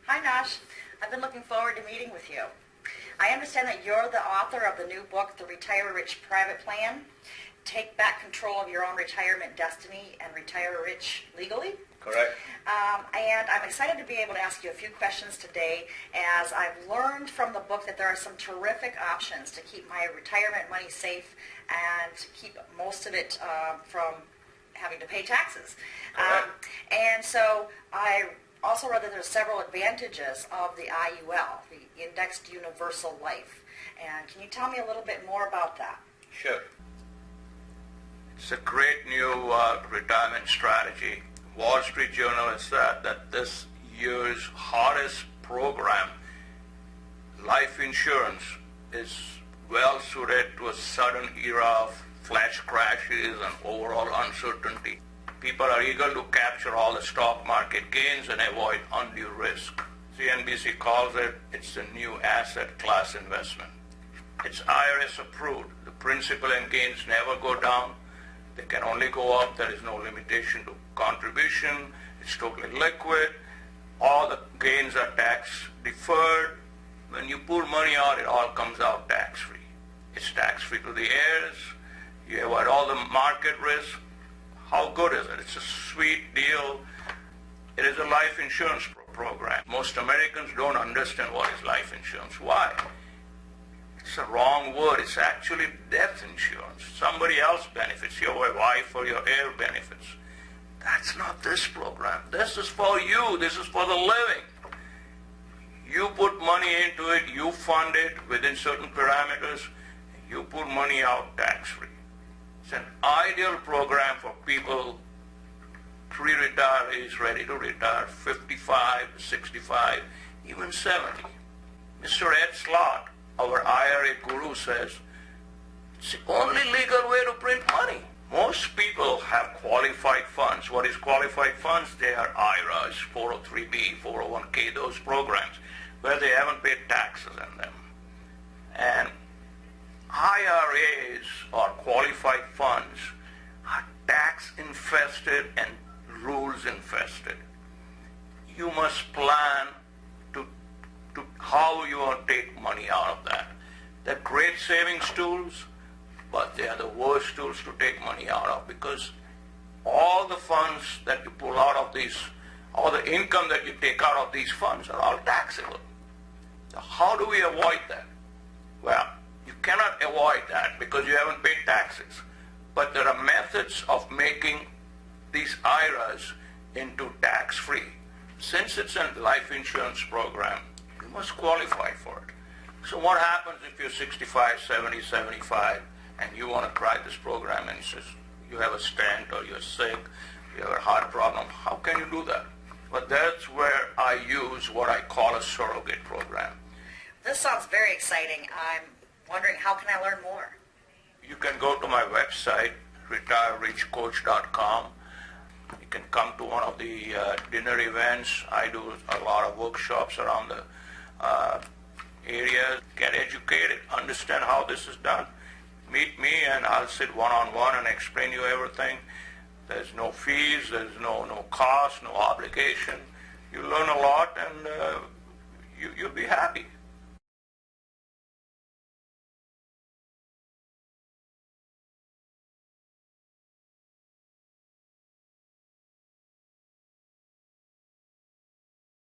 Hi, Nash. I've been looking forward to meeting with you. I understand that you're the author of the new book, The Retire Rich Private Plan. Take back control of your own retirement destiny and retire rich legally. Correct. And I'm excited to be able to ask you a few questions today, as I've learned from the book that there are some terrific options to keep my retirement money safe and keep most of it from having to pay taxes. And so I also read that there's several advantages of the IUL, the Indexed Universal Life. And can you tell me a little bit more about that? Sure. It's a great new retirement strategy. Wall Street Journal has said that this year's hottest program, life insurance, is well suited to a sudden era of flash crashes and overall uncertainty. People are eager to capture all the stock market gains and avoid undue risk. CNBC calls it's a new asset class investment. It's IRS approved. The principal and gains never go down. They can only go up. There is no limitation to contribution. It's totally liquid. All the gains are tax deferred. When you pull money out, it all comes out tax-free. It's tax-free to the heirs. You avoid all the market risk. How good is it? It's a sweet deal. It is a life insurance program. Most Americans don't understand what is life insurance. Why? It's a wrong word. It's actually death insurance. Somebody else benefits. Your wife or your heir benefits. That's not this program. This is for you. This is for the living. You put money into it. You fund it within certain parameters. You put money out tax-free. It's an ideal program for people, pre-retirees ready to retire, 55, 65, even 70. Mr. Ed Slott, our IRA guru, says it's the only legal way to print money. Most people have qualified funds. What is qualified funds? They are IRAs, 403b, 401k, those programs where they haven't paid taxes in them. And IRAs, or qualified funds, are tax-infested and rules-infested. You must plan to how you want to take money out of that. They're great savings tools, but they are the worst tools to take money out of, because all the funds that you pull out of these, all the income that you take out of these funds are all taxable. So how do we avoid that? Well, you cannot avoid that because you haven't paid taxes. But there are methods of making these IRAs into tax-free. Since it's a life insurance program, you must qualify for it. So what happens if you're 65, 70, 75, and you want to try this program, and you have a stent, or you're sick, you have a heart problem? How can you do that? Well, that's where I use what I call a surrogate program. This sounds very exciting. I'm wondering, how can I learn more? You can go to my website, retirerichcoach.com. You can come to one of the dinner events. I do a lot of workshops around the area. Get educated, understand how this is done. Meet me and I'll sit one-on-one and explain you everything. There's no fees, there's no cost, no obligation. You learn a lot and you'll be happy.